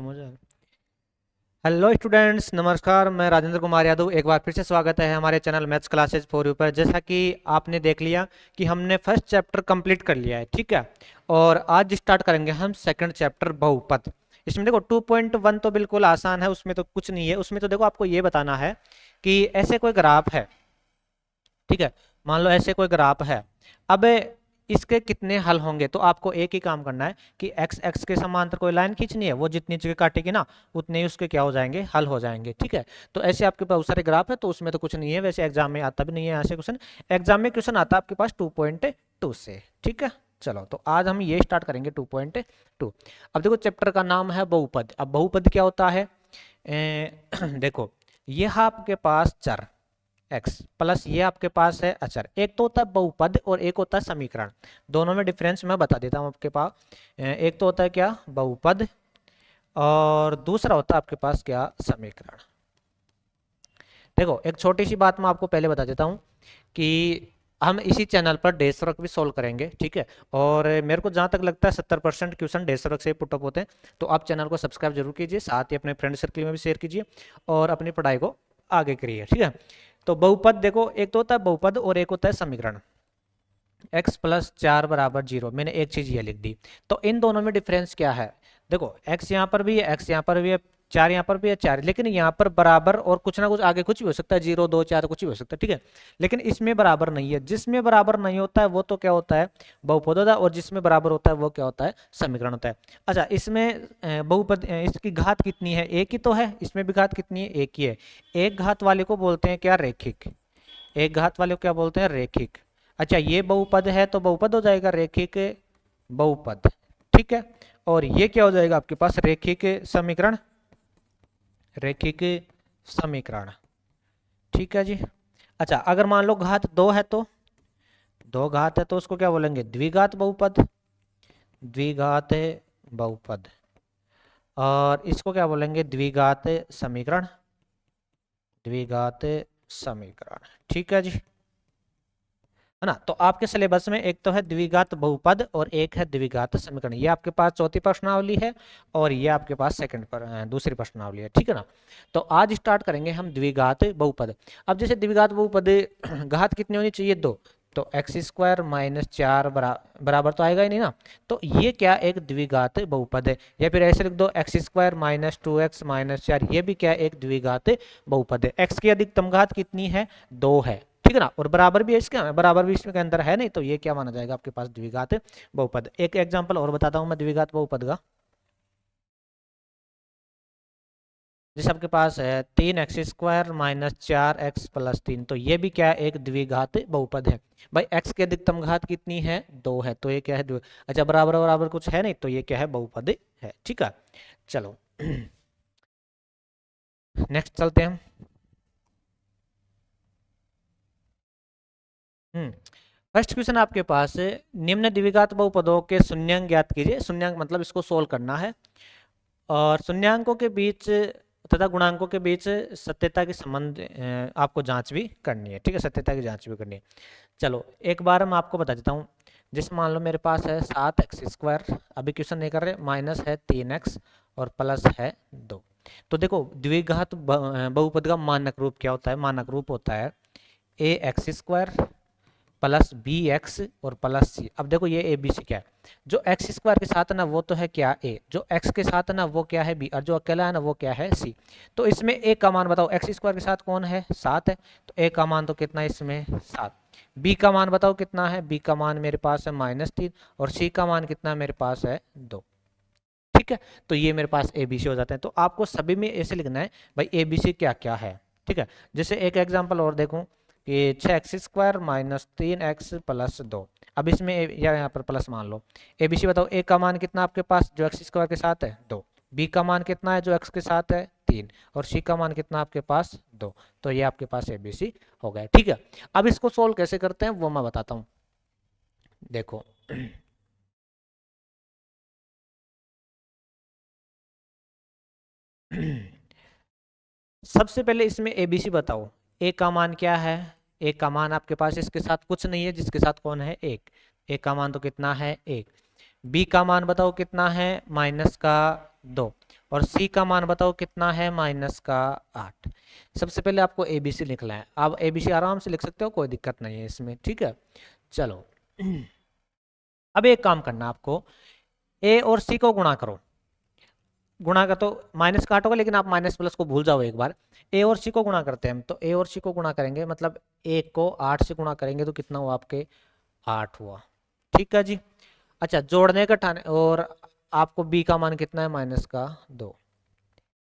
मुझे hello students, नमस्कार। मैं राजेंद्र कुमार यादव एक बार फिर से स्वागत है हमारे channel maths classes for you पर। जैसा कि आपने देख लिया कि हमने फर्स्ट चैप्टर कंप्लीट कर लिया है, ठीक है। और आज स्टार्ट करेंगे हम सेकंड चैप्टर बहुपद। इसमें देखो 2.1 तो बिल्कुल आसान है, उसमें तो कुछ नहीं है। उसमें तो देखो आपको ये बताना है कि ऐसे कोई ग्राफ है, ठीक है। मान लो ऐसे कोई ग्राफ है। अब इसके कितने हल होंगे, तो आपको एक ही काम करना है कि एक्स एक्स के समांतर कोई लाइन खींचनी है। वो जितनी जगह काटेगी ना उतने ही उसके क्या हो जाएंगे, हल हो जाएंगे, ठीक है। तो ऐसे आपके पास बहुत सारे ग्राफ है, तो उसमें तो कुछ नहीं है। वैसे एग्जाम में आता भी नहीं है ऐसे क्वेश्चन। एग्जाम में क्वेश्चन आता है आपके पास 2.2 से, ठीक है। चलो, तो आज हम ये स्टार्ट करेंगे 2.2। अब देखो चैप्टर का नाम है बहुपद। अब बहुपद क्या होता है? देखो, यह आपके पास चर एक्स प्लस ये आपके पास है अचर। एक तो होता है बहुपद और एक होता है समीकरण। दोनों में डिफरेंस मैं बता देता हूँ आपके पास। एक तो होता है क्या, बहुपद, और दूसरा होता है आपके पास क्या, समीकरण। देखो, एक छोटी सी बात मैं आपको पहले बता देता हूँ कि हम इसी चैनल पर डेस वर्क भी सोल्व करेंगे, ठीक है। और मेरे को जहाँ तक लगता है 70% क्वेश्चन डेस वर्क से पुटअप होते हैं। तो आप चैनल को सब्सक्राइब जरूर कीजिए, साथ ही अपने फ्रेंड सर्कल में भी शेयर कीजिए और अपनी पढ़ाई को आगे करिए, ठीक है। तो बहुपद देखो, एक तो होता है बहुपद और एक होता है समीकरण। x प्लस 4 बराबर 0, मैंने एक चीज ये लिख दी। तो इन दोनों में डिफरेंस क्या है? देखो, x यहाँ पर भी है, x यहाँ पर भी है, 4 यहाँ पर भी है, 4, लेकिन यहाँ पर बराबर और कुछ ना कुछ आगे कुछ भी हो सकता है, 0 2 4 कुछ भी हो सकता है, ठीक है। लेकिन इसमें बराबर नहीं है। जिसमें बराबर नहीं होता है वो तो क्या होता है, बहुपद होता है। और जिसमें बराबर होता है वो क्या होता है, समीकरण होता है। अच्छा, इसमें बहुपद इसकी घात कितनी है? एक ही तो है। इसमें भी घात कितनी है? एक ही है। एक घात वाले को बोलते हैं क्या, रैखिक। एक घात वाले को क्या बोलते हैं, रैखिक। अच्छा, ये बहुपद है तो बहुपद हो जाएगा रैखिक बहुपद, ठीक है। और ये क्या हो जाएगा आपके पास, रैखिक समीकरण, रैखिक समीकरण, ठीक है जी। अच्छा, अगर मान लो घात दो है तो, दो घात है तो उसको क्या बोलेंगे, द्विघात बहुपद, द्विघात बहुपद। और इसको क्या बोलेंगे, द्विघात समीकरण, द्विघात समीकरण, ठीक है जी, है ना। तो आपके सिलेबस में एक तो है द्विघात बहुपद और एक है द्विघात समीकरण। ये आपके पास चौथी प्रश्नावली है और ये आपके पास सेकंड पर दूसरी प्रश्नावली है, ठीक है ना। तो आज स्टार्ट करेंगे हम द्विघात बहुपद। अब जैसे द्विघात बहुपद घात कितनी होनी चाहिए, दो। तो एक्स स्क्वायर माइनस 4 बराबर तो आएगा ही नहीं ना। तो ये क्या एक द्विघात बहुपद है। या फिर ऐसे लिख दो, x square minus 2x minus 4, ये भी क्या एक द्विघात बहुपद है। एक्स की अधिकतम घात कितनी है, 2 है, ठीक है ना। और बराबर भी है इसके, बराबर भी इसमें के अंदर है नहीं, तो ये क्या माना जाएगा आपके पास, द्विघात बहुपद। एक एग्जांपल और बताता हूं मैं द्विघात बहुपद का। जैसे आपके पास है 3x² माइनस 4x प्लस 3, तो ये भी क्या है, एक द्विघात बहुपद है। भाई x की अधिकतम घात कितनी है, 2 है, तो ये क्या है, अच्छा, बराबर बराबर कुछ है नहीं, तो ये क्या है, बहुपद है, ठीक है। चलो नेक्स्ट चलते हैं। फर्स्ट क्वेश्चन आपके पास है, निम्न द्विघात बहुपदों के शून्यांक ज्ञात कीजिए। शून्यांक मतलब इसको सोल्व करना है। और शून्यांकों के बीच तथा गुणांकों के बीच सत्यता की संबंध आपको जांच भी करनी है, ठीक है, सत्यता की जांच भी करनी है। चलो, एक बार मैं आपको बता देता हूँ। जिस मान लो मेरे पास है 7x², अभी क्वेश्चन नहीं कर रहे, माइनस है 3x और प्लस है 2। तो देखो, द्विघात बहुपद का मानक रूप क्या होता है, मानक रूप होता है ax² प्लस बी एक्स और प्लस सी। अब देखो, ये ए बी सी क्या है, जो एक्स स्क्वायर के साथ है ना वो तो है क्या, ए। जो एक्स के साथ है ना वो क्या है, बी। और जो अकेला है ना वो क्या है, सी। तो इसमें ए का मान बताओ, एक्स स्क्वायर के साथ कौन है, 7 है, तो ए का मान तो कितना है इसमें, 7। बी का मान बताओ कितना है, बी का मान मेरे पास है -3, और सी का मान कितना मेरे पास है, 2, ठीक है। तो ये मेरे पास ए बी सी हो जाते हैं। तो आपको सभी में ऐसे लिखना है भाई, ए बी सी क्या क्या है, ठीक है। जैसे एक एग्जांपल और देखूं कि 6x² माइनस 3x प्लस 2। अब इसमें या यहाँ पर प्लस मान लो। ए बी सी बताओ, ए का मान कितना आपके पास जो एक्स स्क्वायर के साथ है, 2। बी का मान कितना है जो एक्स के साथ है, 3। और सी का मान कितना आपके पास, 2। तो ये आपके पास ए बी सी हो गया, ठीक है। अब इसको सोल्व कैसे करते हैं वो मैं बताता हूँ, देखो। सबसे पहले इसमें एबीसी बताओ। ए का मान क्या है, ए का मान आपके पास इसके साथ कुछ नहीं है, जिसके साथ कौन है, एक। ए का मान तो कितना है, एक। बी का मान बताओ कितना है, माइनस का 2। और सी का मान बताओ कितना है, -8। सबसे पहले आपको एबीसी लिखना है। आप एबीसी आराम से लिख सकते हो, कोई दिक्कत नहीं है इसमें, ठीक है। चलो अब एक काम करना आपको, ए और सी को गुणा करो। गुणा का तो माइनस का 8 होगा, लेकिन आप माइनस प्लस को भूल जाओ एक बार। ए और सी को गुणा करते हैं हम, तो ए और सी को गुणा करेंगे, मतलब 1 को 8 से गुणा करेंगे तो कितना हुआ आपके, 8 हुआ। ठीक है जी। अच्छा, जोड़ने का ठाने, और आपको बी का मान कितना है, -2।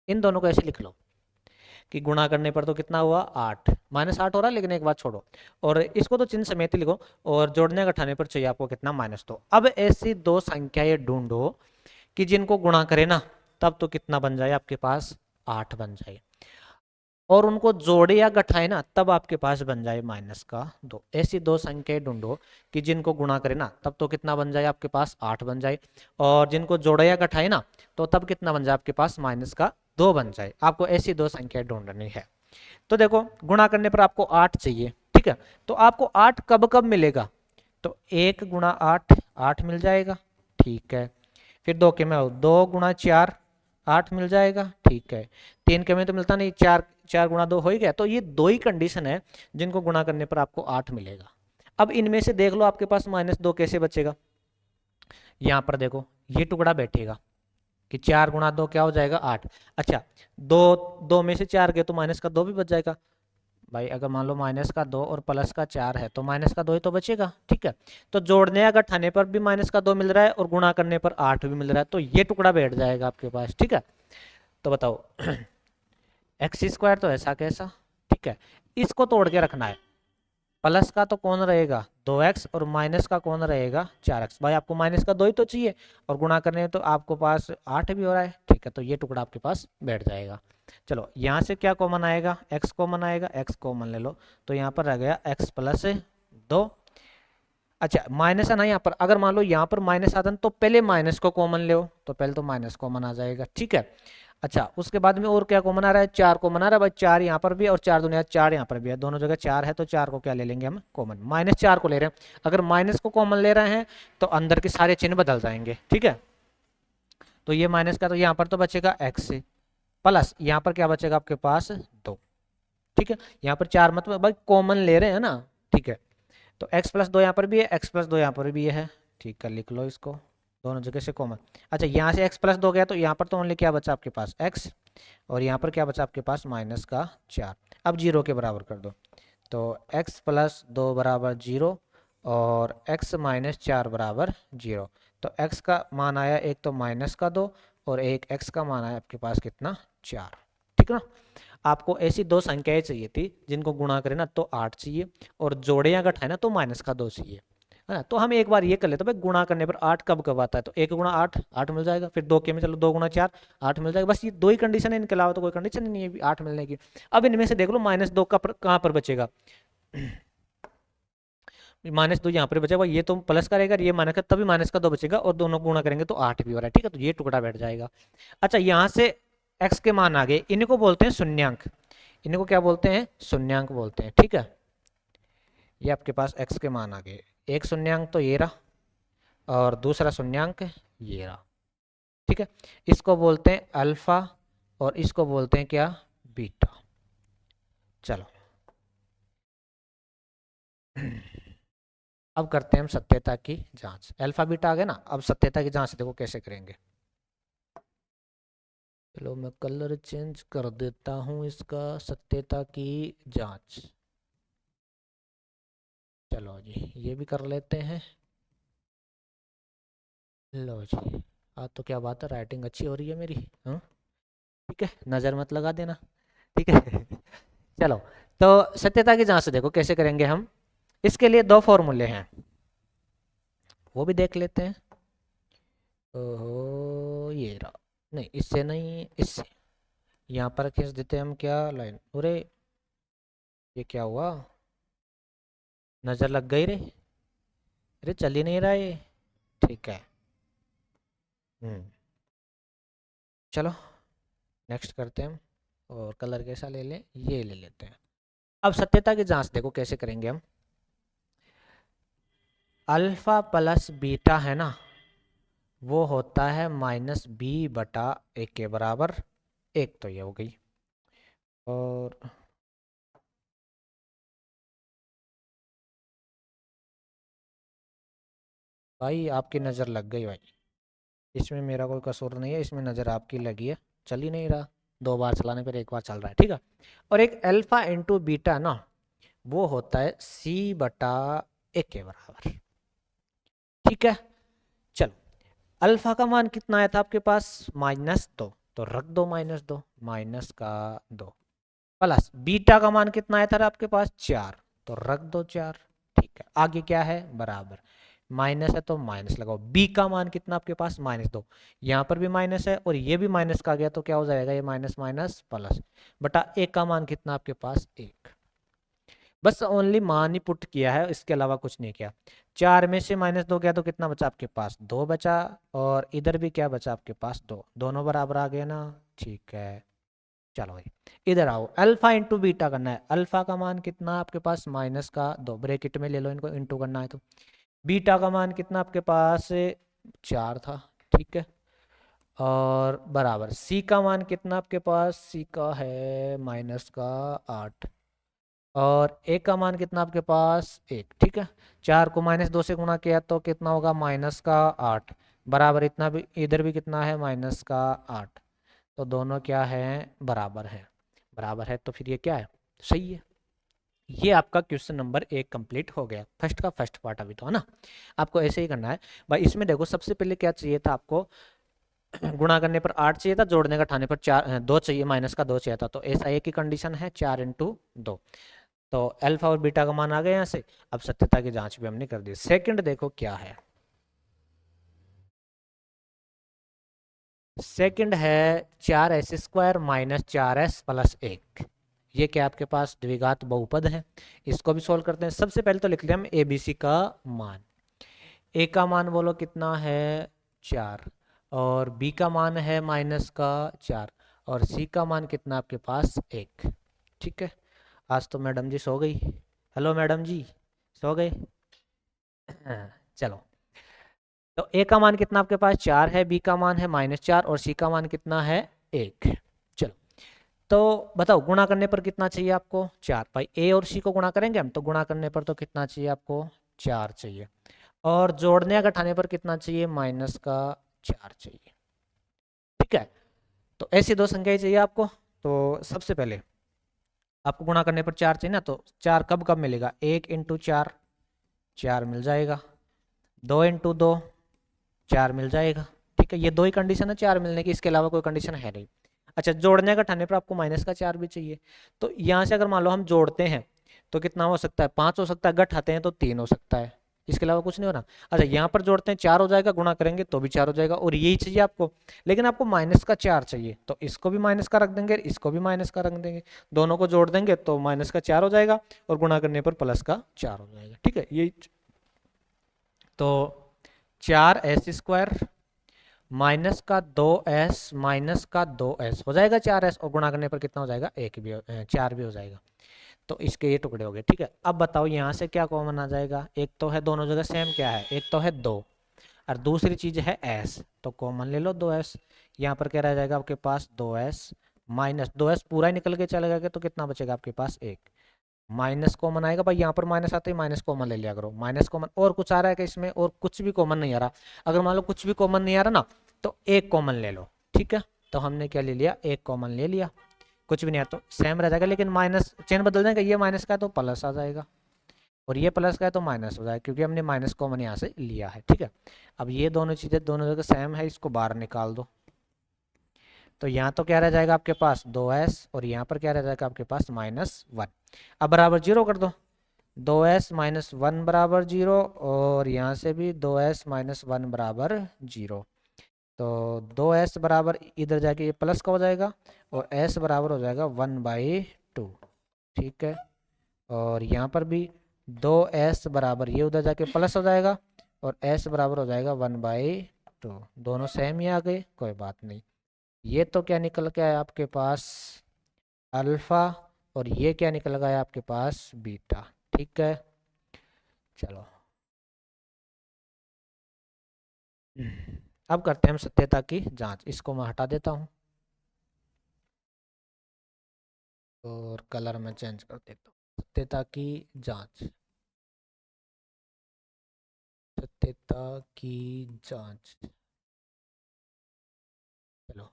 इन दोनों को ऐसे लिख लो कि गुणा करने पर तो कितना हुआ, 8, -8 हो रहा है, लेकिन एक बात छोड़ो, और इसको तो चिन्ह समेत ही लिखो, और जोड़ने का ठाने पर चाहिए आपको कितना, -2। अब ऐसी दो संख्याएं ढूंढो कि जिनको गुणा करे ना, तब तो कितना बन जाए आपके पास, 8 बन जाए, और उनको जोड़े या घटाए ना, तब आपके पास बन जाए -2। ऐसी दो संख्याएं ढूंढो कि जिनको गुणा करे ना, तब तो कितना बन जाए आपके पास, 8 बन जाए, और जिनको जोड़े या घटाए ना, तो तब कितना बन जाए आपके पास, -2 बन जाए। आपको ऐसी दो संख्याएं ढूंढनी है। तो देखो, गुणा करने पर आपको 8 चाहिए, ठीक है। तो आपको 8 कब कब मिलेगा, तो 1 गुणा 8, 8 मिल जाएगा, ठीक है। फिर 2 के में 2 गुणा 4, 8 मिल जाएगा, ठीक है। 3 के में तो मिलता नहीं, 4, 4 गुणा 2 हो ही गया। तो ये दो ही कंडीशन है जिनको गुणा करने पर आपको 8 मिलेगा। अब इनमें से देख लो आपके पास -2 कैसे बचेगा। यहाँ पर देखो, ये टुकड़ा बैठेगा कि 4 गुणा 2 क्या हो जाएगा, 8। अच्छा, दो दो में से 4 गए तो माइनस का 2 भी बच जाएगा। भाई अगर मान लो -2 और +4 है तो -2 ही तो बचेगा, ठीक है। तो जोड़ने या घटाने पर भी -2 मिल रहा है, और गुणा करने पर 8 भी मिल रहा है, तो ये टुकड़ा बैठ जाएगा आपके पास, ठीक है। तो बताओ x² तो ऐसा कैसा, ठीक है। इसको तोड़ के रखना है। प्लस का तो कौन रहेगा, 2x, और माइनस का कौन रहेगा, 4x। भाई आपको माइनस का 2 ही तो चाहिए, और गुणा करने तो आपको पास 8 भी हो रहा है, ठीक है। तो ये टुकड़ा आपके पास बैठ जाएगा। चलो, यहाँ से क्या कॉमन आएगा, x कॉमन आएगा, x कॉमन ले लो, तो यहाँ पर रह गया x+2। अच्छा, माइनस है ना यहाँ पर, अगर मान लो यहाँ पर माइनस आता है तो पहले माइनस को कॉमन ले, तो पहले तो माइनस कॉमन आ जाएगा, ठीक है। अच्छा, उसके बाद में और क्या कॉमन आ रहा है, 4 कॉमन आ रहा है। भाई 4 यहाँ पर भी है, और 4 दूनी 4 यहाँ पर भी है, दोनों जगह 4 है, तो 4 को क्या ले लेंगे हम, कॉमन। -4 को ले रहे हैं, अगर माइनस को कॉमन ले रहे हैं तो अंदर के सारे चिन्ह बदल जाएंगे, ठीक है। तो ये माइनस का, तो यहाँ पर तो बचेगा x, प्लस यहाँ पर क्या बचेगा आपके पास, 2, ठीक है। यहाँ पर 4 मतलब भाई कॉमन ले रहे हैं ना, ठीक है। तो x+2 यहाँ पर भी है, x+2 यहाँ पर भी है, ठीक है। लिख लो इसको, दोनों जगह से कॉमन। अच्छा, यहाँ से x+2 गया, तो यहाँ पर तो ओनली क्या बचा आपके पास, x, और यहाँ पर क्या बचा आपके पास, -4। अब 0 के बराबर कर दो, तो x+2 बराबर 0, और x-4 बराबर 0। तो x का मान आया एक तो -2, और एक x का मान आया आपके पास कितना, 4, ठीक है ना। आपको ऐसी दो संख्याएं चाहिए थी जिनको गुणा करें ना तो 8 चाहिए, और जोड़े या घटाए ना तो -2 चाहिए, है ना। तो हम एक बार ये कर लेते हैं, भाई गुणा करने पर 8 कब कब आता है, तो 1 गुणा 8, 8 मिल जाएगा। फिर 2 के में चलो 2 गुणा 4, 8 मिल जाएगा। बस ये दो ही कंडीशन है, इनके अलावा तो कोई कंडीशन नहीं है 8 मिलने की। अब इनमें से देख लो -2 का कहाँ पर बचेगा, -2 यहाँ पर बचेगा, ये तो प्लस का रहेगा, ये माइनस का, तभी -2 बचेगा, और दोनों गुणा करेंगे तो 8 भी हो रहा है, ठीक है। तो ये टुकड़ा बैठ जाएगा। अच्छा, यहाँ से x के मान आ गए, इनको बोलते हैं शून्यांक। इनको क्या बोलते हैं, शून्यांक बोलते हैं, ठीक है। ये आपके पास x के मान आ गए। एक शून्यांक तो ये रहा, और दूसरा शून्यांक ये रहा, ठीक है। इसको बोलते हैं अल्फा, और इसको बोलते हैं क्या, बीटा। चलो अब करते हैं हम सत्यता की जांच। अल्फा बीटा आ गया ना, अब सत्यता की जांच देखो कैसे करेंगे। चलो मैं कलर चेंज कर देता हूं इसका, सत्यता की जांच। चलो जी, ये भी कर लेते हैं। लो जी, आज तो क्या बात है, राइटिंग अच्छी हो रही है मेरी, हाँ, ठीक है। नज़र मत लगा देना, ठीक है। चलो, तो सत्यता की जांच देखो कैसे करेंगे हम। इसके लिए दो फॉर्मूले हैं, वो भी देख लेते हैं। ओहो, ये रहा, नहीं इससे नहीं, इससे यहाँ पर खींच देते हैं हम, क्या लाइन, अरे ये क्या हुआ, नज़र लग गई रे, अरे चल ही नहीं रहा ये, ठीक है। चलो नेक्स्ट करते हैं हम, और कलर कैसा ले लें, ये ले लेते हैं। अब सत्यता की जांच देखो कैसे करेंगे हम। अल्फा प्लस बीटा है ना, वो होता है -b/a के बराबर 1। तो ये हो गई। और भाई आपकी नज़र लग गई भाई, इसमें मेरा कोई कसूर नहीं है, इसमें नज़र आपकी लगी है। चल ही नहीं रहा, 2 बार चलाने पर 1 बार चल रहा है, ठीक है। और एक अल्फा इंटू बीटा ना, वो होता है c/a के बराबर, ठीक है। चलो, अल्फा का मान कितना आया था आपके पास, -2, तो रख दो -2, -2 प्लस बीटा का मान कितना आया था आपके पास 4, तो रख दो 4, ठीक है। आगे क्या है, बराबर, माइनस है तो माइनस लगाओ। बी का मान कितना आपके पास -2, यहाँ पर भी माइनस है और ये भी माइनस का गया, तो क्या हो जाएगा, ये माइनस माइनस प्लस, बटा ए का मान कितना आपके पास 1। बस ओनली मान ही पुट किया है, इसके अलावा कुछ नहीं किया। 4 में से -2 गया तो कितना बचा आपके पास, 2 बचा। और इधर भी क्या बचा आपके पास, 2, दोनों बराबर आ गए ना, ठीक है। चलो भाई, इधर आओ, अल्फा इंटू बीटा करना है। अल्फा का मान कितना आपके पास, -2, ब्रैकेट में ले लो इनको, इंटू करना है तो। बीटा का मान कितना आपके पास 4 था, ठीक है। और बराबर सी का मान कितना आपके पास, सी का है -8। और ए का मान कितना आपके पास 1, ठीक है। 4 को -2 से गुणा किया तो कितना होगा, -8, बराबर इतना भी, इधर भी कितना है, -8। तो दोनों क्या है, बराबर है। बराबर है तो फिर ये क्या है, सही है। ये आपका क्वेश्चन नंबर 1 कंप्लीट हो गया, फर्स्ट का फर्स्ट पार्ट। अभी तो है ना, आपको ऐसे ही करना है भाई। इसमें देखो, सबसे पहले क्या चाहिए था आपको, गुणा करने पर 8 चाहिए था, जोड़ने का ठाने पर 2 चाहिए, -2 चाहिए था। तो ऐसा एक ही कंडीशन है, 4 × 2। तो अल्फा और बीटा का मान आ गया यहाँ से। अब सत्यता की जांच भी हमने कर दी। सेकंड देखो क्या है, सेकंड है 4s² -4s+1। ये क्या आपके पास द्विघात बहुपद है, इसको भी सोल्व करते हैं। सबसे पहले तो लिख लिया हम ए बी सी का मान। ए का मान बोलो कितना है, 4, और बी का मान है -4, और सी का मान कितना आपके पास 1, ठीक है। आज तो मैडम जी सो गई, हेलो मैडम जी, सो गए। चलो, तो ए का मान कितना आपके पास 4 है, बी का मान है -4, और सी का मान कितना है 1। चलो, तो बताओ गुणा करने पर कितना चाहिए आपको, 4। भाई ए और सी को गुणा करेंगे हम, तो गुणा करने पर तो कितना चाहिए आपको, 4 चाहिए। और जोड़ने या घटाने पर कितना चाहिए, -4 चाहिए, ठीक है। तो ऐसी दो संख्याएं चाहिए आपको। तो सबसे पहले आपको गुणा करने पर 4 चाहिए ना, तो 4 कब कब मिलेगा, 1 × 4, 4 मिल जाएगा। 2 × 2, 4 मिल जाएगा, ठीक है। ये दो ही कंडीशन है 4 मिलने की, इसके अलावा कोई कंडीशन है नहीं। अच्छा, जोड़ने का घटाने पर आपको -4 भी चाहिए। तो यहाँ से अगर मान लो हम जोड़ते हैं तो कितना हो सकता है, 5 हो सकता है, घटाते हैं तो 3 हो सकता है, इसके अलावा कुछ नहीं हो रहा। अच्छा, यहाँ पर जोड़ते हैं 4 हो जाएगा, गुणा करेंगे तो भी 4 हो जाएगा, और यही चाहिए आपको। लेकिन आपको -4 चाहिए, तो इसको भी माइनस का रख देंगे, इसको भी माइनस का रख देंगे, दोनों को जोड़ देंगे तो -4 हो जाएगा, और गुणा करने पर +4 हो जाएगा, ठीक है। यही तो 4s² -2s हो जाएगा, 4s, और गुणा करने पर कितना हो जाएगा, 4 भी हो जाएगा। तो इसके ये टुकड़े हो गए, ठीक है। अब बताओ यहाँ से क्या कॉमन आ जाएगा, एक तो है, दोनों जगह सेम क्या है, एक तो है 2, और दूसरी चीज है s, तो कॉमन ले लो 2s। यहाँ पर क्या रह जाएगा आपके पास, 2s, -2s पूरा ही निकल के चले गया, तो कितना बचेगा आपके पास, 1। माइनस कॉमन आएगा भाई, यहाँ पर माइनस आते ही माइनस कॉमन ले लिया करो, माइनस कॉमन। और कुछ आ रहा है कि इसमें, और कुछ भी कॉमन नहीं आ रहा। अगर मान लो कुछ भी कॉमन नहीं आ रहा ना, तो एक कॉमन ले लो, ठीक है। तो हमने क्या ले लिया, एक कॉमन ले लिया। कुछ भी नहीं आया तो सेम रह जाएगा, लेकिन माइनस चेन बदल जाएगा, ये माइनस का है तो प्लस आ जाएगा, और ये प्लस का है तो माइनस हो जाएगा, क्योंकि हमने माइनस कॉमन यहाँ से लिया है, ठीक है। अब ये दोनों चीज़ें दोनों जगह सेम है, इसको बाहर निकाल दो। तो यहाँ तो क्या रह जाएगा आपके पास 2s, और यहाँ पर क्या रह जाएगा आपके पास -1। अब बराबर 0 कर दो, 2s-1 बराबर 0, और यहाँ से भी 2s-1 बराबर 0। तो 2s बराबर इधर जाके ये प्लस का हो जाएगा, और s बराबर हो जाएगा 1/2, ठीक है। और यहाँ पर भी 2s बराबर ये उधर जाके प्लस हो जाएगा, और s बराबर हो जाएगा 1/2। दोनों सेम ही आ गए, कोई बात नहीं। ये तो क्या निकल के आया आपके पास, अल्फा, और ये क्या निकल गया आपके पास, बीटा, ठीक है। चलो, अब करते हैं हम सत्यता की जांच। इसको मैं हटा देता हूँ और कलर में चेंज कर देता हूँ। सत्यता की जांच, सत्यता की जांच। चलो,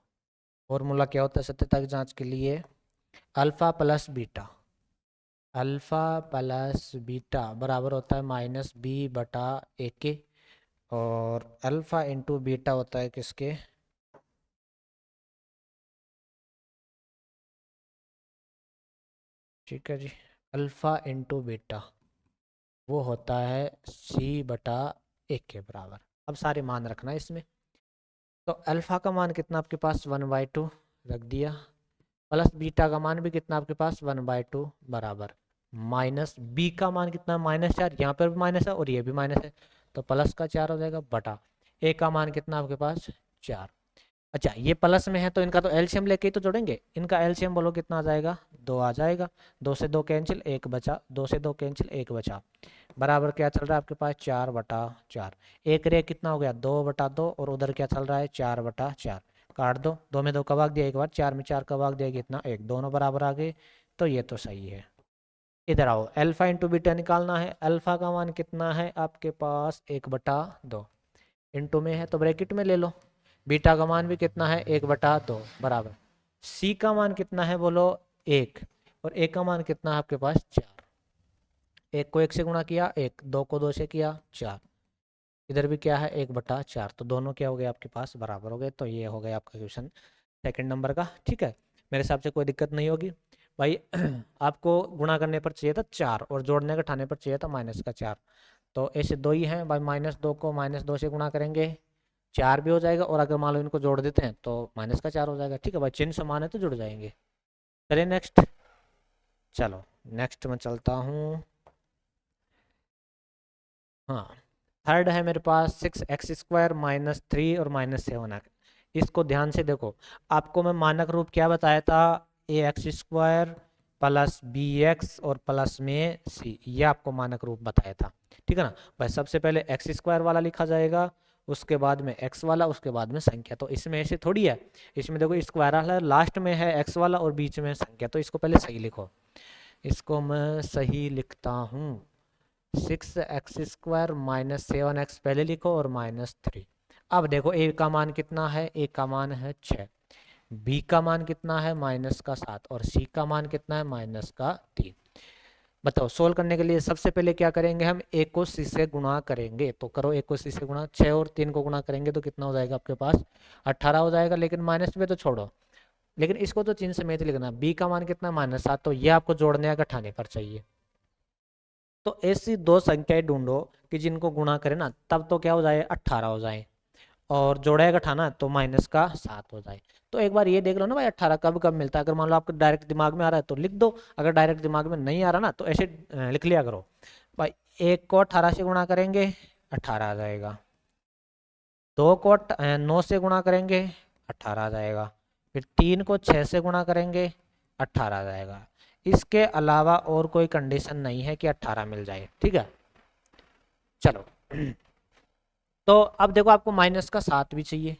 फॉर्मूला क्या होता है सत्यता की जांच के लिए? Alpha plus beta, alpha plus beta बराबर होता है माइनस बी बटा ए के, और अल्फा इंटू बीटा होता है किसके? ठीक है जी, अल्फा इंटू बीटा वो होता है सी बटा एक के बराबर। अब सारे मान रखना है इसमें। तो अल्फा का मान कितना आपके पास? 1/2 रख दिया, प्लस बीटा का मान भी कितना आपके पास? 1/2 बराबर माइनस बी का मान कितना? -4, यहाँ पर भी माइनस है और ये भी माइनस है, तो प्लस का 4 हो जाएगा बटा ए का मान कितना आपके पास? 4। अच्छा, ये प्लस में है तो इनका तो एलसीएम लेके ही तो जोड़ेंगे। इनका एलसीएम बोलो कितना आ जाएगा? 2 आ जाएगा। 2 से 2 कैंसिल, 1 बचा, 2 से 2 कैंसिल, 1 बचा, बराबर क्या चल रहा है आपके पास? 4/4। एक रे कितना हो गया? 2/2, और उधर क्या चल रहा है? 4/4। काट दो, 2 में 2 का भाग दिया एक बार, 4 में 4 का भाग दिया कितना? 1। दोनों बराबर आ गए, तो ये तो सही है। इधर आओ, अल्फा इंटू बीटा निकालना है। अल्फा का मान कितना है आपके पास? 1/2, इंटू में है तो ब्रैकेट में ले लो। बीटा का मान भी कितना है? 1/2 बराबर सी का मान कितना है बोलो? 1, और ए का मान कितना है आपके पास? 4। एक को 1 से गुणा किया 1, 2 को 2 से किया 4, इधर भी क्या है? 1/4, तो दोनों क्या हो गए आपके पास? बराबर हो गए। तो ये हो गया आपका क्वेश्चन सेकंड नंबर का। ठीक है, मेरे हिसाब से कोई दिक्कत नहीं होगी भाई। आपको गुणा करने पर चाहिए था 4 और जोड़ने का ठाने पर चाहिए था -4, तो ऐसे दो ही हैं भाई। -2 को -2 से गुणा करेंगे 4 भी हो जाएगा, और अगर मान लो इनको जोड़ देते हैं तो -4 हो जाएगा। ठीक है भाई, चिन्ह समान है तो जुड़ जाएंगे। चलिए नेक्स्ट। चलो नेक्स्ट में चलता हूँ। हाँ, थर्ड है मेरे पास 6x² -3 और -7x। इसको ध्यान से देखो, आपको मैं मानक रूप क्या बताया था? ax² प्लस bx और प्लस में c, ये आपको मानक रूप बताया था। ठीक है ना भाई? सबसे पहले x² वाला लिखा जाएगा, उसके बाद में x वाला, उसके बाद में संख्या। तो इसमें ऐसे थोड़ी है, इसमें देखो स्क्वायर वाला लास्ट में है x वाला और बीच में संख्या, तो इसको पहले सही लिखो। इसको मैं सही लिखता हूँ, 6x² -7x पहले लिखो और -3। अब देखो a का मान कितना है? a का मान है 6, b का मान कितना है? -7, और c का मान कितना है? -3। बताओ, सोल्व करने के लिए सबसे पहले क्या करेंगे? हम a को c से गुणा करेंगे, तो करो a को c से गुणा। 6 और 3 को गुणा करेंगे तो कितना हो जाएगा आपके पास? 18 हो जाएगा। लेकिन माइनस पे तो छोड़ो, लेकिन इसको तो चिन्ह समेत लिखना। b का मान कितना? -7, तो ये आपको जोड़ने या घटाने पर चाहिए। तो ऐसी दो संख्याएं ढूंढो कि जिनको गुणा करें ना तब तो क्या हो जाए? 18 हो जाए, और जोड़ा घटाना तो -7 हो जाए। तो एक बार ये देख लो ना भाई, 18 कब कब मिलता है। अगर मान लो आपको डायरेक्ट दिमाग में आ रहा है तो लिख दो, अगर डायरेक्ट दिमाग में नहीं आ रहा ना तो ऐसे लिख लिया करो भाई। 1 को 18 से गुणा करेंगे 18 आ जाएगा, 2 को 9 से गुणा करेंगे 18 आ जाएगा, फिर 3 को 6 से गुणा करेंगे 18 आ जाएगा। इसके अलावा और कोई कंडीशन नहीं है कि 18 मिल जाए। ठीक है, चलो। तो अब देखो, आपको -7 भी चाहिए,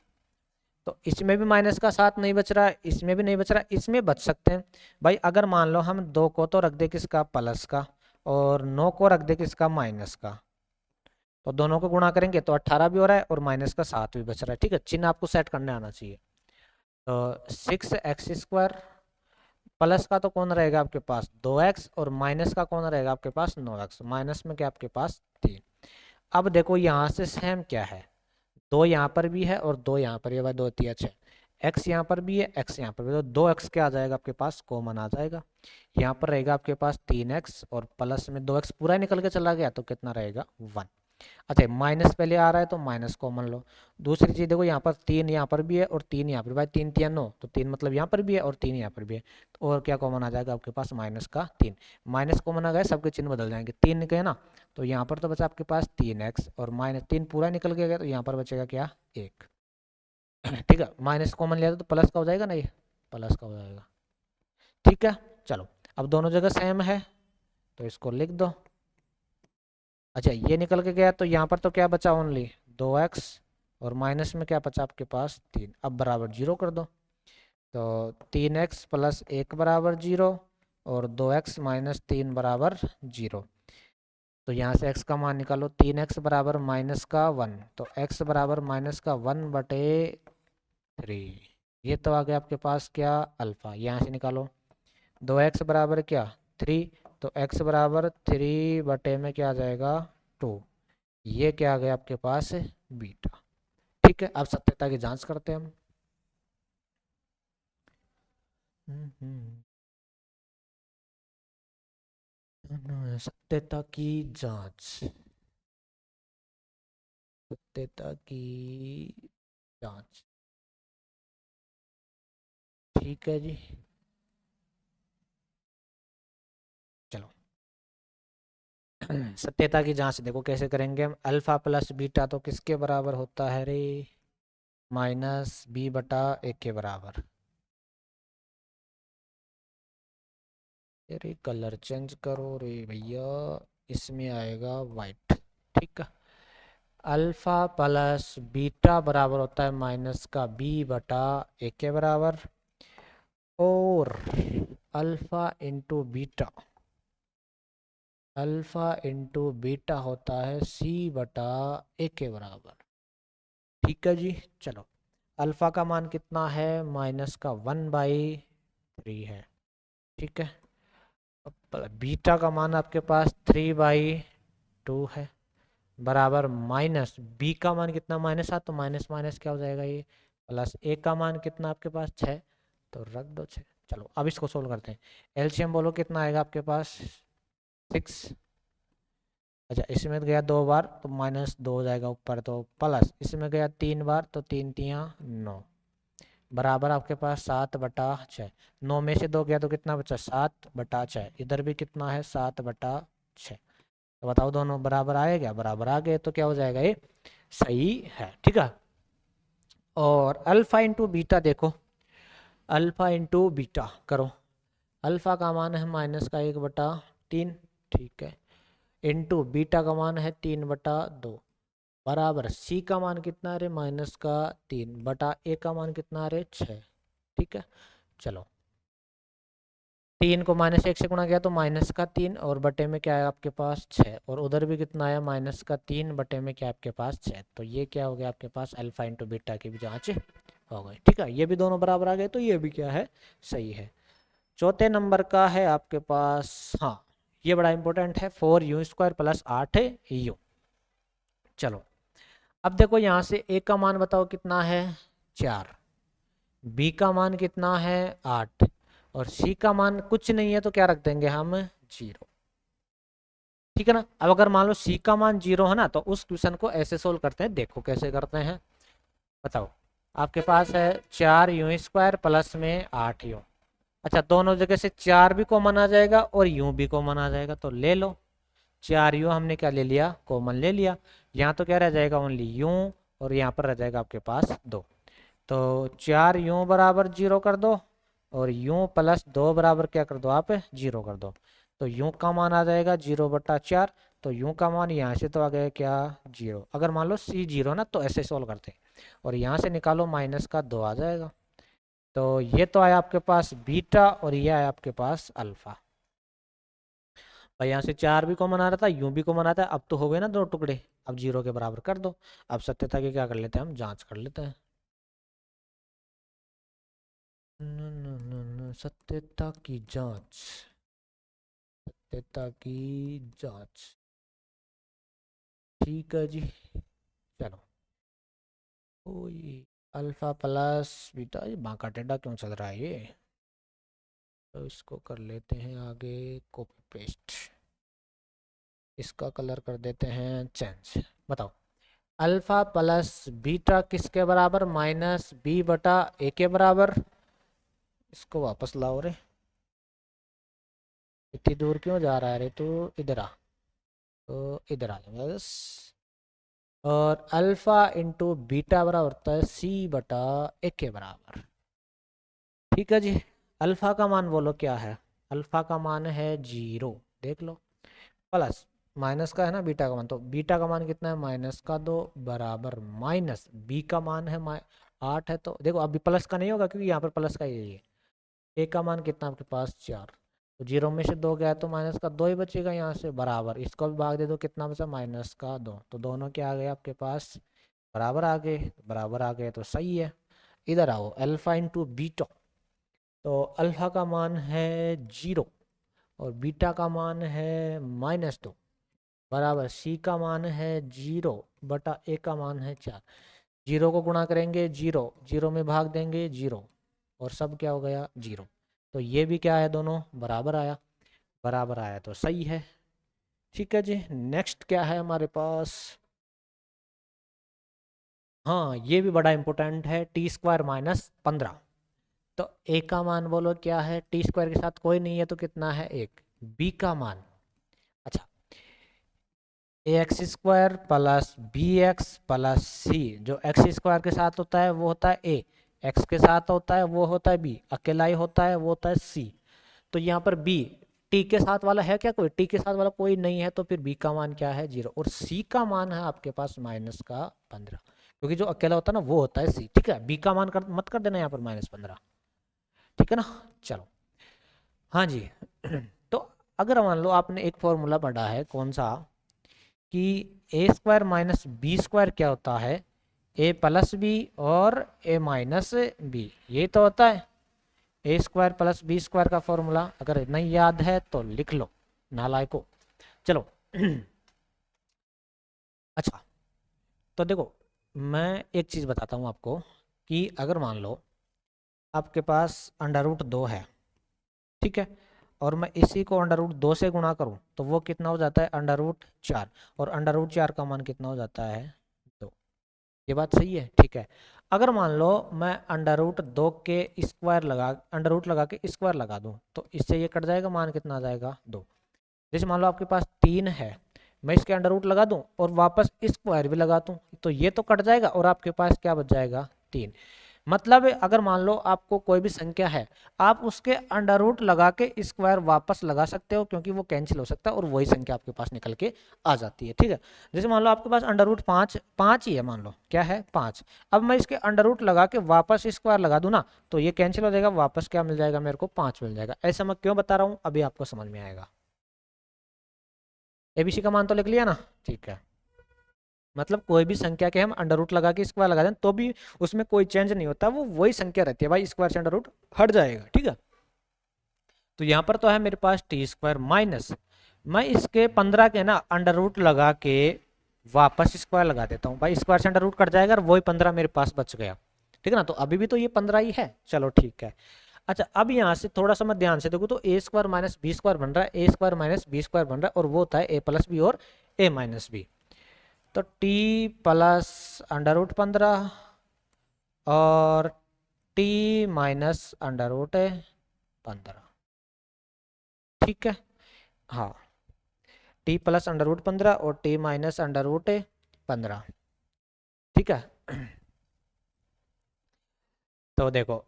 तो इसमें भी -7 नहीं बच रहा, इसमें भी नहीं बच रहा, इसमें बच सकते हैं भाई। अगर मान लो हम 2 को तो रख दे किसका? प्लस का, और 9 को रख दे किसका? माइनस का, तो दोनों को गुणा करेंगे तो 18 भी हो रहा है और -7 भी बच रहा है। ठीक है, चिन्ह आपको सेट करने आना चाहिए। तो 6x² प्लस का तो कौन रहेगा आपके पास? 2x, और माइनस का कौन रहेगा आपके पास? 9x। माइनस में क्या आपके पास? 3। अब देखो यहाँ से सेम क्या है, 2 यहाँ पर भी है और 2 यहाँ पर भी है, 2 3 6, एक्स यहाँ पर भी है, एक्स यहाँ पर भी, तो 2x क्या आ जाएगा आपके पास? कॉमन आ जाएगा। यहाँ पर रहेगा आपके पास 3x, और प्लस में 2x पूरा निकल के चला गया तो कितना रहेगा? 1। अच्छा, माइनस पहले आ रहा है तो माइनस कॉमन लो। दूसरी चीज देखो, यहाँ पर 3 यहाँ पर भी है और 3 यहाँ पर भाई, 3 3 9, तो 3 मतलब यहाँ पर भी है और 3 यहाँ पर भी है, तो और क्या कॉमन आ जाएगा आपके पास? -3। माइनस कॉमन आ गया, सबके चिन्ह बदल जाएंगे। 3 निकले ना, तो यहाँ पर तो बचा आपके पास 3x, और -3 पूरा निकल के गया तो यहाँ पर बचेगा क्या? 1। ठीक है, माइनस कॉमन लिया तो प्लस का हो जाएगा ना, ये प्लस का हो जाएगा। ठीक है, चलो। अब दोनों जगह सेम है तो इसको लिख दो। अच्छा, ये निकल के गया तो यहाँ पर तो क्या बचा? ओनली 2x और माइनस में क्या बचा आपके पास 3, अब बराबर 0 कर दो। तो 3x प्लस 1 बराबर 0 और 2x माइनस 3 बराबर 0। तो यहाँ से x का मान निकालो, 3x बराबर माइनस का 1, तो x बराबर माइनस का 1/3। ये तो आ गया आपके पास क्या, अल्फा। यहाँ से निकालो 2x बराबर क्या 3, तो x बराबर 3 में क्या आ जाएगा 2। ये क्या आ गया आपके पास बीटा। ठीक है, अब सत्यता की जांच करते हैं हम। सत्यता की जांच, सत्यता की जांच। ठीक है जी, चलो सत्यता की जांच देखो कैसे करेंगे हम। अल्फा प्लस बीटा तो किसके बराबर होता है रे, माइनस बी बटा ए के बराबर। अरे कलर चेंज करो रे भैया, इसमें आएगा वाइट। ठीक है, अल्फा प्लस बीटा बराबर होता है माइनस का बी बटा ए के बराबर, और alpha into beta, alpha into beta होता है सी बटा ए के बराबर। ठीक है जी, चलो अल्फा का मान कितना है, माइनस का 1/3 है। ठीक है, बीटा का मान आपके पास 3/2 है, बराबर माइनस बी का मान कितना, -7, तो माइनस माइनस क्या हो जाएगा ये प्लस। ए का मान कितना आपके पास 6, तो रख दो 6। चलो अब इसको सोल्व करते हैं। एलसीएम बोलो कितना आएगा आपके पास 6। अच्छा इसमें गया 2 बार तो -2 हो जाएगा ऊपर, तो प्लस इसमें गया 3 बार तो 3×3 = 9, बराबर आपके पास 7/6। 9 में से 2 गया तो कितना बचा 7/6, इधर भी कितना है 7/6। तो बताओ दोनों बराबर आए क्या, बराबर आ गए, तो क्या हो जाएगा ये सही है। ठीक है, और अल्फा इंटू बीटा देखो, अल्फा इंटू बीटा करो। अल्फा का मान है -1/3, ठीक है, इंटू बीटा का मान है 3/2, बराबर सी का मान कितना है, -3 बटा ए का मान कितना है 6। ठीक है, चलो 3 को -1 से गुणा किया तो -3, और बटे में क्या है आपके पास 6, और उधर भी कितना आया -3 बटे में क्या आपके पास 6। तो ये क्या हो गया आपके पास अल्फा इंटू बीटा की भी जांच हो गई। ठीक है, ये भी दोनों बराबर आ गए, तो ये भी क्या है सही है। चौथे नंबर का है आपके पास, हाँ ये बड़ा इंपॉर्टेंट है, 4u² प्लस 8u। चलो अब देखो यहाँ से ए का मान बताओ कितना है 4, बी का मान कितना है 8, और सी का मान कुछ नहीं है तो क्या रख देंगे हम 0। ठीक है ना, अब अगर मान लो सी का मान 0 है ना, तो उस क्वेश्चन को ऐसे सोल्व करते हैं, देखो कैसे करते हैं बताओ। आपके पास है 4u² प्लस में 8u। अच्छा दोनों जगह से 4 भी कॉमन आ जाएगा और u भी कॉमन आ जाएगा, तो ले लो 4u हमने क्या ले लिया, कॉमन ले लिया। यहाँ तो क्या रह जाएगा ओनली u, और यहाँ पर रह जाएगा आपके पास 2। तो 4u बराबर 0 कर दो, और u प्लस 2 बराबर क्या कर दो आप 0 कर दो। तो u का मान आ जाएगा 0/4, तो u का मान यहाँ से तो आ गया क्या 0। अगर मान लो c 0 ना, तो ऐसे सोल्व करते हैं, और यहाँ से निकालो -2 आ जाएगा। तो ये तो आया आपके पास बीटा, और ये आया आपके पास अल्फा। भाई यहाँ से 4 भी कॉमन आ रहा था, यूं भी कॉमन आता है, अब तो हो गए ना दो टुकड़े, अब 0 के बराबर कर दो। अब सत्यता की क्या कर लेते हैं हम, जांच कर लेते हैं। सत्यता की जांच, सत्यता की जांच। ठीक है जी, चलो ओ ये अल्फा प्लस बीटा, ये बांका टेढ़ा क्यों चल रहा है ये, तो इसको कर लेते हैं आगे कॉपी पेस्ट, इसका कलर कर देते हैं चेंज। बताओ अल्फा प्लस बीटा किसके बराबर, -b/a के बराबर। इसको वापस लाओ रे, इतनी दूर क्यों जा रहा है रे तू, इधर आ, तो इधर आ जा बस। और अल्फा इंटू बीटा बराबर होता है c/a के बराबर। ठीक है जी, अल्फा का मान बोलो क्या है, अल्फा का मान है 0, देख लो, प्लस माइनस का है ना बीटा का मान, तो बीटा का मान कितना है -2 बराबर माइनस बी का मान है 8 है। तो देखो अभी प्लस का नहीं होगा क्योंकि यहाँ पर प्लस का ही है। ए का मान कितना आपके पास 4, तो 0 में से 2 गया तो -2 ही बचेगा यहाँ से, बराबर इसको भी भाग दे दो, कितना बचा -2, तो दोनों क्या आ गए आपके पास बराबर आ गए, बराबर आ गए तो सही है। इधर आओ अल्फा इंटू बीटा, तो अल्फा का मान है 0 और बीटा का मान है -2 बराबर सी का मान है 0 बटा ए का मान है 4। 0 को गुणा करेंगे 0, 0 में भाग देंगे 0 और सब क्या हो गया 0। तो ये भी क्या है दोनों बराबर आया, बराबर आया तो सही है। ठीक है जी, नेक्स्ट क्या है हमारे पास, हाँ ये भी बड़ा इंपॉर्टेंट है, टी स्क्वायर -15। तो ए का मान बोलो क्या है, टी स्क्वायर के साथ कोई नहीं है तो कितना है 1, बी का मान, अच्छा A X square plus B X plus C, जो एक्स स्क्वायर के साथ होता है वो होता है ए, एक्स के साथ होता है वो होता है बी, अकेला ही होता है वो होता है सी। तो यहाँ पर बी टी के साथ वाला है क्या, कोई टी के साथ वाला कोई नहीं है, तो फिर बी का मान क्या है 0 और सी का मान है आपके पास -15, क्योंकि जो अकेला होता है ना वो होता है सी। ठीक है, बी का मान मत कर देना यहाँ पर -15, ठीक है ना। चलो हाँ जी तो अगर मान लो आपने एक फॉर्मूला पढ़ा है कौन सा, कि ए स्क्वायर माइनस बी स्क्वायर क्या होता है, ए प्लस बी और ए माइनस बी, ये तो होता है ए स्क्वायर प्लस बी स्क्वायर का फॉर्मूला। अगर नहीं याद है तो लिख लो नालायको। चलो अच्छा, तो देखो मैं एक चीज़ बताता हूँ आपको, कि अगर मान लो आपके पास √2 है, ठीक है, और मैं इसी को √2 से गुणा करूं तो वो कितना हो जाता है √4, और √4 का मान कितना हो जाता है 2। ये बात सही है, ठीक है। अगर मान लो मैं √2 के स्क्वायर लगा के स्क्वायर लगा दूं तो इससे ये कट जाएगा, मान कितना आ जाएगा 2। जैसे मान लो आपके पास 3 है, मैं इसके अंडर लगा दूं और वापस स्क्वायर भी लगा दूं तो ये तो कट जाएगा और आपके पास क्या बच जाएगा 3। मतलब अगर मान लो आपको कोई भी संख्या है, आप उसके अंडर लगा के स्क्वायर वापस लगा सकते हो, क्योंकि वो कैंसिल हो सकता है और वही संख्या आपके पास निकल के आ जाती है। ठीक है, जैसे मान लो आपके पास √5 ही है, मान लो क्या है 5, अब मैं इसके अंडर लगा के वापस स्क्वायर लगा दूं ना तो ये कैंसिल हो जाएगा, वापस क्या मिल जाएगा मेरे को 5 मिल जाएगा। ऐसा मैं क्यों बता रहा हूँ अभी आपको समझ में आएगा। एबीसी का मान तो लिख लिया ना, ठीक है। मतलब कोई भी संख्या के हम अंडर लगा के स्क्वायर लगा दें तो भी उसमें कोई चेंज नहीं होता, वो वही संख्या रहती है भाई, स्क्वायर से अंडर हट जाएगा। ठीक है, तो यहाँ पर तो है मेरे पास टी स्क्वायर माइनस, मैं इसके 15 के ना अंडर लगा के वापस स्क्वायर लगा देता हूँ भाई, स्क्वायर से अंडर कट जाएगा और वही 15 मेरे पास बच गया। ठीक है ना, तो अभी भी तो ये 15 ही है, चलो ठीक है। अच्छा अब यहाँ से थोड़ा सा मैं ध्यान से देखो तो ए स्क्वायर माइनस बी स्क्वायर बन रहा है, ए स्क्वायर माइनस बी स्क्वायर बन रहा है, और वो होता है ए प्लस बी और ए माइनस बी। तो टी प्लस √15 और टी माइनस √15, ठीक है। हाँ, टी प्लस √15 और टी माइनस √15, ठीक है। तो देखो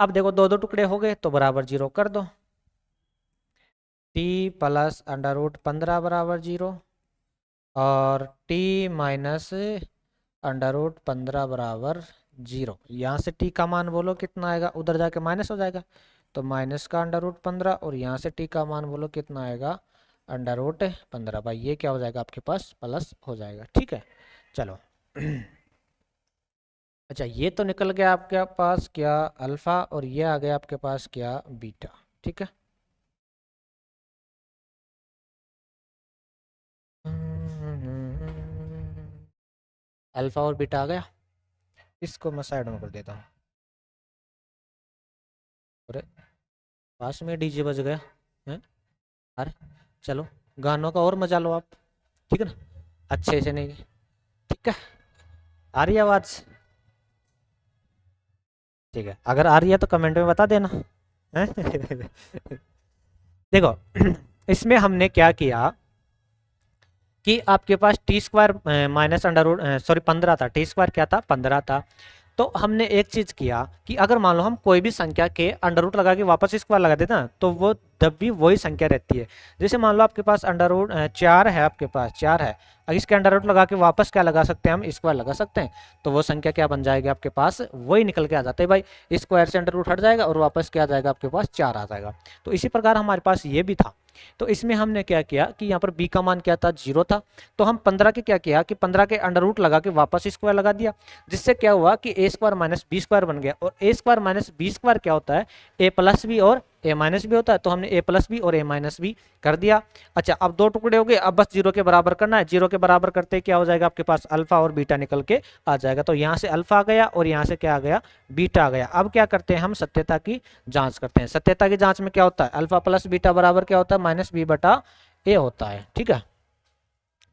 अब देखो दो दो टुकड़े हो गए तो बराबर 0 कर दो, टी प्लस √15 बराबर 0 और टी माइनस √15 बराबर 0। यहाँ से टी का मान बोलो कितना आएगा, उधर जाके माइनस हो जाएगा तो माइनस का √15, और यहाँ से टी का मान बोलो कितना आएगा √15, भाई ये क्या हो जाएगा आपके पास प्लस हो जाएगा। ठीक है, चलो अच्छा ये तो निकल गया आपके पास क्या अल्फा, और ये आ गया आपके पास क्या बीटा। ठीक है, अल्फा और बीटा आ गया, इसको मैं साइड में कर देता हूँ। अरे पास में डीजे बज गया है, अरे चलो गानों का और मजा लो आप, ठीक है ना, अच्छे से नहीं, ठीक है। आ रही है आवाज, ठीक है, अगर आ रही है तो कमेंट में बता देना हैं? देखो इसमें हमने क्या किया कि आपके पास टी स्क्वायर माइनस सॉरी 15 था, टी स्क्वायर क्या था 15 था, तो हमने एक चीज किया कि अगर मान लो हम कोई भी संख्या के अंडर रूट लगा के वापस स्क्वायर लगा देते ना, तो वो जब भी वही संख्या रहती है। जैसे मान लो आपके पास अंडर रूट 4 है, आपके पास 4 है, अब इसके अंडर रूट लगा के वापस क्या लगा सकते हैं, हम स्क्वायर लगा सकते हैं। तो वो संख्या क्या बन जाएगी आपके पास, वही निकल के आ जाता है भाई, स्क्वायर से अंडर रूट हट जाएगा और वापस क्या आ जाएगा आपके पास 4 आ जाएगा। तो इसी प्रकार हमारे पास ये भी था। तो इसमें हमने क्या किया कि यहाँ पर b का मान क्या था, 0 था। तो हम 15 के क्या किया कि 15 के अंडर रूट लगा के वापस स्क्वायर लगा दिया, जिससे क्या हुआ कि a square minus B square बन गया। और a square minus B square क्या होता है, a प्लस बी और a माइनस बी होता है। तो हमने a प्लस बी और a माइनस बी कर दिया। अच्छा, अब दो टुकड़े हो गए, अब बस 0 के बराबर करना है। 0 के बराबर करते क्या हो जाएगा आपके पास, अल्फा और बीटा निकल के आ जाएगा। तो यहाँ से अल्फा आ गया और यहाँ से क्या आ गया, बीटा आ गया। अब क्या करते हैं, हम सत्यता की जांच करते हैं। सत्यता की जांच में क्या होता है, अल्फा प्लस बीटा बराबर क्या होता है, माइनस बी बटा ए होता है। ठीक है,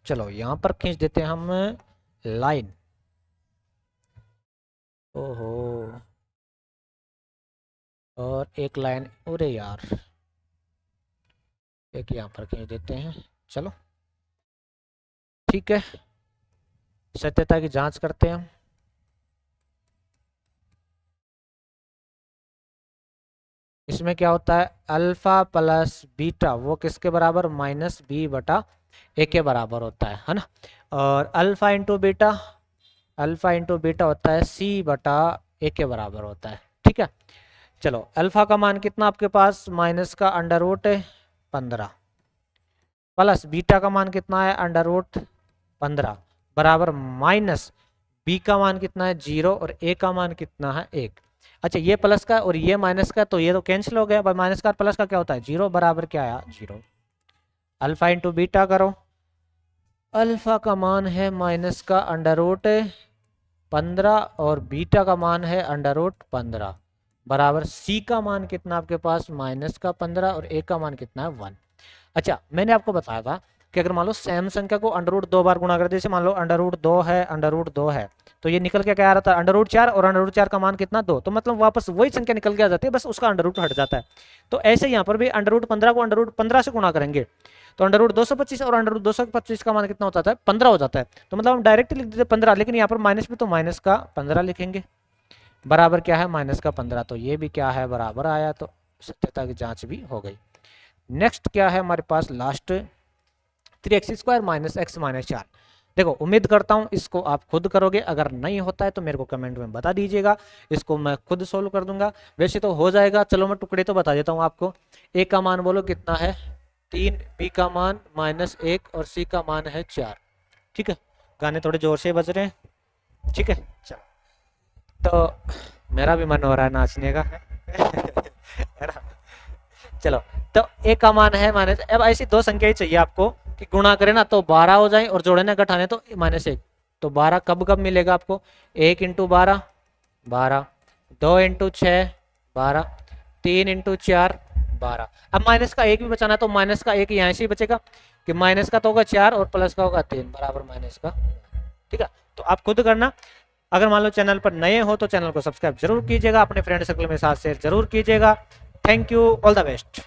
चलो यहाँ पर खींच देते हैं हम लाइन। ओहो, और एक लाइन, अरे यार, एक यहाँ पर खींच देते हैं। चलो ठीक है, सत्यता की जांच करते हैं हम। इसमें क्या होता है, अल्फा प्लस बीटा वो किसके बराबर, माइनस बी बटा ए के बराबर होता है ना। और alpha into beta, alpha into beta होता है सी बटा ए के बराबर होता है। ठीक है, चलो अल्फा का मान कितना आपके पास, माइनस का अंडर रूट 15, प्लस बीटा का मान कितना है, अंडर रूट 15, बराबर माइनस बी का मान कितना है, 0, और ए का मान कितना है, 1। अच्छा, ये प्लस का और ये माइनस का, तो ये तो कैंसिल हो गया भाई, माइनस का प्लस का क्या होता है, 0, बराबर क्या आया, 0। अल्फा इंटू बीटा करो, अल्फा का मान है माइनस का अंडर रूट 15 और बीटा का मान है अंडर रूट 15, बराबर सी का मान कितना आपके पास, माइनस का 15, और ए का मान कितना है, 1। अच्छा, मैंने आपको बताया था कि अगर मान लो सेम संख्या को अंडर रूट 2 बार गुणा कर, जैसे मान लो अंडर रूट 2 है, अंडर रूट 2 है, तो ये निकल के क्या आ रहा था, अंडर रूट 4, और अंडर रूट 4 का मान कितना, 2। तो मतलब वापस वही संख्या निकल के आ जाती है, बस उसका अंडर रूट हट जाता है। तो ऐसे यहाँ पर भी अंडर रूट 15 को अंडर रूट 15 से गुणा करेंगे, तो अंडर रूट 225 और अंडर रूट 225 का मान कितना हो जाता है, 15 हो जाता है। तो मतलब हम डायरेक्ट लिख देते 15, लेकिन यहाँ पर माइनस में तो माइनस का 15 लिखेंगे, बराबर क्या है, माइनस का 15। तो ये भी क्या है, बराबर आया। तो सत्यता की जांच भी हो गई। नेक्स्ट क्या है हमारे पास, last 3x² minus X minus 4। देखो, उम्मीद करता हूं इसको आप खुद करोगे, अगर नहीं होता है तो मेरे को कमेंट में बता दीजिएगा, इसको मैं खुद सोल्व कर दूंगा। वैसे तो हो जाएगा, चलो मैं टुकड़े तो बता देता हूं आपको। ए का मान बोलो कितना है, 3, बी का मान -1 और सी का मान है 4। ठीक है, गाने थोड़े जोर से बज रहे हैं। ठीक है, चलो, तो मेरा भी मन हो रहा है नाचने का है ना। चलो, तो ए का मान है माइनस, अब ऐसी दो संख्या ही चाहिए आपको कि गुणा करें ना तो 12 हो जाए और जोड़े ना घटाने तो -1। तो 12 कब कब मिलेगा आपको, 1 इंटू 12 12, 2 इंटू 6 12, 3 इंटू 4 12। अब माइनस का 1 भी बचाना है, तो माइनस का 1 यहाँ से ही बचेगा कि माइनस का तो होगा 4 और प्लस का होगा 3, बराबर माइनस का। ठीक है, तो आप खुद करना। अगर मान लो चैनल पर नए हो तो चैनल को सब्सक्राइब जरूर कीजिएगा, अपने फ्रेंड सर्कल में साथ शेयर जरूर कीजिएगा। Thank you, all the best.